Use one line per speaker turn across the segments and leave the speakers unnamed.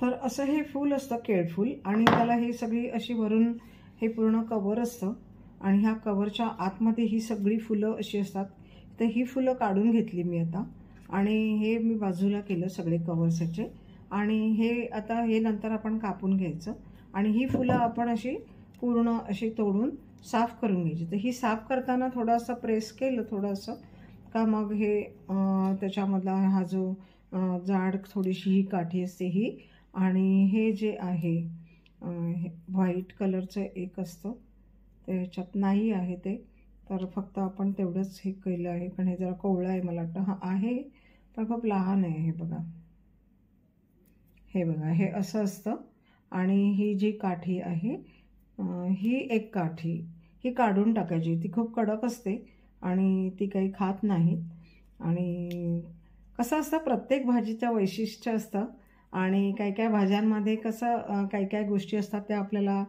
तर असं हे फूल असतं केळफूल आणि त्याला ही सगळी अशी वरून हे पूर्ण कवर असतं आणि ह्या कवरच्या आतमध्ये ही सगळी फुलं अशी असतात. तर ही फुलं काढून घेतली मी आता आणि हे मी बाजूला केलं सगळे कवर्सचे आणि हे आता हे नंतर आपण कापून घ्यायचं आणि ही फुलं आपण अशी पूर्ण अशी तोडून साफ करून घ्यायची. तर ही साफ करताना थोडंसं प्रेस केलं थोडंसं का मग हे त्याच्यामधला हा जो जाड थोडीशी ही काठी असते ही आणि हे जे आहे व्हाईट कलरचं एक असतं त्याच्यात नाही आहे ते, तर फक्त आपण तेवढंच हे केलं आहे कारण हे जरा कोवळं आहे मला वाटतं. हा आहे पण खूप लहान आहे. हे बघा हे असं असतं आणि ही जी काठी आहे ही एक काठी ही काढून टाकायची. ती खूप कडक असते आणि ती काही खात नाहीत आणि कसं असतं प्रत्येक भाजीचं वैशिष्ट्य असतं आणि काही काही भाज्यांमध्ये कसं काही काही गोष्टी असतात त्या आपल्याला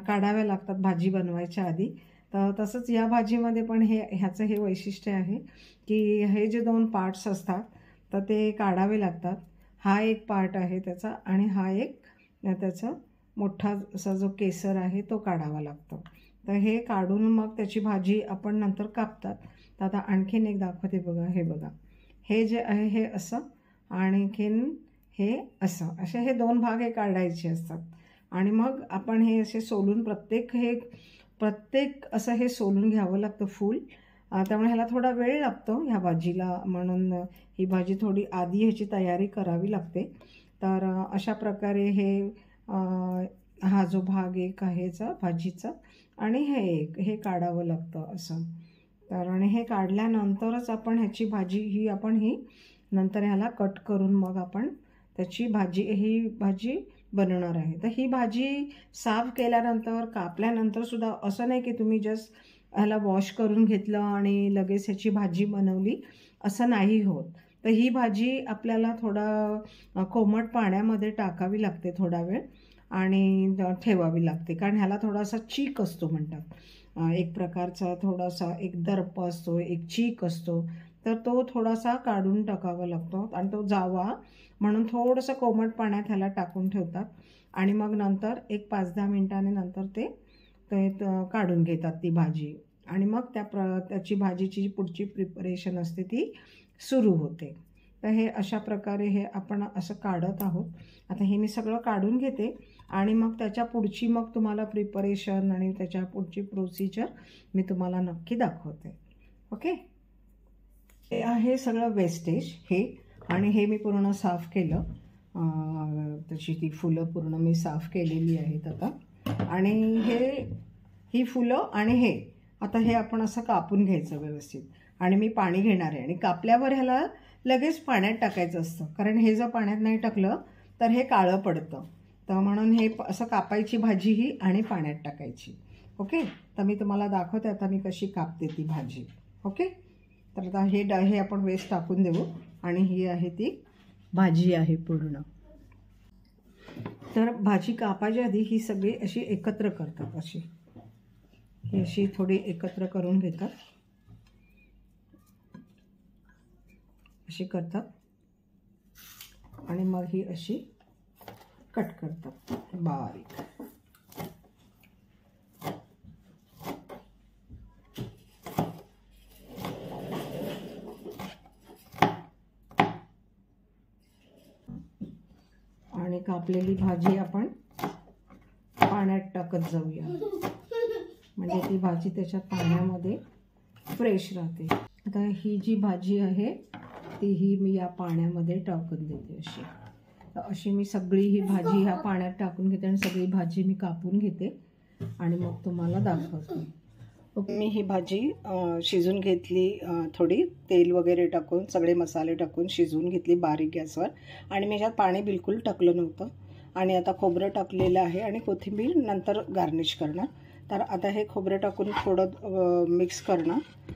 काढाव्या लागतात भाजी बनवायच्या आधी. तर तसंच या भाजीमध्ये पण ह्याचं हे वैशिष्ट्य आहे की हे जे 2 पार्ट्स असतात तर ते काढावे लागतात. हा एक पार्ट आहे त्याचा आणि हा एक त्याचा मोठा असा जो केसर आहे तो काढावा लागतो. तर हे काढून मग त्याची भाजी आपण नंतर कापतात. तर आता आणखीन एक दाखवते बघा. हे बघा हे जे आहे हे असं आणखीन हे असं असे हे 2 भाग हे काढायचे असतात आणि मग आपण हे असे सोलून प्रत्येक असं हे सोलून घ्यावं लागतं फूल. त्यामुळे ह्याला थोडा वेळ लागतो ह्या भाजीला म्हणून ही भाजी थोडी आधी ह्याची तयारी करावी लागते. तर अशा प्रकारे हा जो भाग एक आहे भाजीचा आणि हे काढावं लागतं असं. तर आणि हे काढल्यानंतरच आपण ह्याची भाजी आपण नंतर ह्याला कट करून मग आपण त्याची ही भाजी बनवणार आहे. तर ही भाजी साफ केल्यानंतर कापल्यानंतर सुद्धा असं नाही की तुम्ही जस्ट ह्याला वॉश करून घेतलं आणि लगेच ह्याची भाजी बनवली असं नाही होत. तर ही भाजी आपल्याला थोडा कोमट पाण्यामध्ये टाकावी लागते थोडा वेळ आणि ठेवावी लागते कारण ह्याला थोडासा चीक असतो म्हणतात. एक प्रकारचा थोडासा एक दर्प असतो एक चीक असतो तर तो थोडासा काढून टाकावा लागतो आणि तो जावा म्हणून थोडंसं कोमट पाण्यात ह्याला टाकून ठेवतात आणि मग नंतर एक 5-10 मिनिटांनी नंतर ते काढून घेतात ती भाजी आणि मग त्याची भाजीची पुढची प्रिपरेशन असते ती सुरू होते. तर हे अशा प्रकारे हे आपण असं काढत आहोत. आता हे मी सगळं काढून घेते आणि मग त्याच्या पुढची मग तुम्हाला प्रिपरेशन आणि त्याच्या पुढची प्रोसिजर मी तुम्हाला नक्की दाखवते. ओके. हे आहे सगळं वेस्टेज हे आणि हे मी पूर्ण साफ केलं. त्याची ती फुलं पूर्ण मी साफ केलेली आहेत आता आणि ही फुलं आणि आता हे आपण असं कापून घ्यायचं व्यवस्थित आणि मी पाणी घेणार आहे आणि कापल्यावर ह्याला लगेच पाण्यात टाकायचं असतं कारण हे जर पाण्यात नाही टाकलं तर हे काळं पडतं. तर म्हणून हे असं कापायची भाजी ही आणि पाण्यात टाकायची. ओके. तर मी तुम्हाला दाखवते आता मी कशी कापते ती भाजी. ओके. तर आता हे आपण वेस्ट टाकून देऊ आणि ही आहे ती भाजी आहे पूर्ण. तर भाजी कापायच्या आधी ही सगळी अशी एकत्र करतात ही अशी थोडी एकत्र करून घेतात अशी करतात आणि मग ही अशी कट करतात बारीक. आणि कापलेली भाजी आपण पाण्यात टाकत जाऊया म्हणजे ती भाजी त्याच्या पाण्यामध्ये फ्रेश राहते. आता ही जी भाजी आहे ती मी या पाण्यामध्ये टाकून देते अशी. तर अशी मी सगळी ही भाजी ह्या पाण्यात टाकून घेते आणि सगळी भाजी मी कापून घेते आणि मग तुम्हाला दाखवते. मी ही भाजी शिजून घेतली थोडी तेल वगैरे टाकून सगळे मसाले टाकून शिजवून घेतली बारीक गॅसवर आणि मी ह्यात पाणी बिलकुल टाकलं नव्हतं आणि आता खोबरं टाकलेलं आहे आणि कोथिंबीर नंतर गार्निश करणार. तर आता हे खोबरं टाकून थोडं मिक्स करणार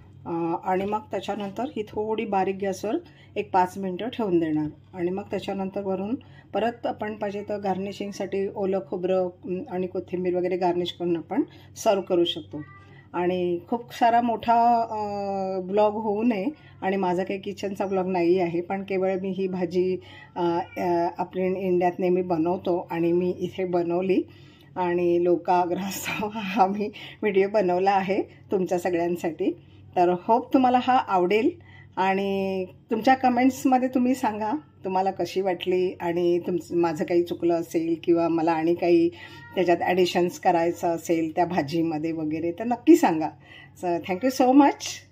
आणि मग त्याच्यानंतर ही थोडी बारीक गॅसवर एक 5 मिनटं ठेवून देणार आणि मग त्याच्यानंतर वरून परत आपण पाहिजे तर गार्निशिंगसाठी ओलं खोबरं आणि कोथिंबीर वगैरे गार्निश करून आपण सर्व करू शकतो. आणि खूप सारा मोठा ब्लॉग होऊ नये आणि माझा काही किचनचा ब्लॉग नाही आहे, पण केवळ मी ही भाजी आपल्या इंडियात नेहमी बनवतो आणि मी इथे बनवली आणि लोकाग्रहासह हा मी व्हिडिओ बनवला आहे तुमच्या सगळ्यांसाठी. तर होप तुम्हाला हा आवडेल आणि तुमच्या कमेंट्समध्ये तुम्ही सांगा तुम्हाला कशी वाटली आणि माझं काही चुकलं असेल किंवा मला आणि काही त्याच्यात ॲडिशन्स करायचं असेल त्या भाजीमध्ये वगैरे तर नक्की सांगा. So thank you so much.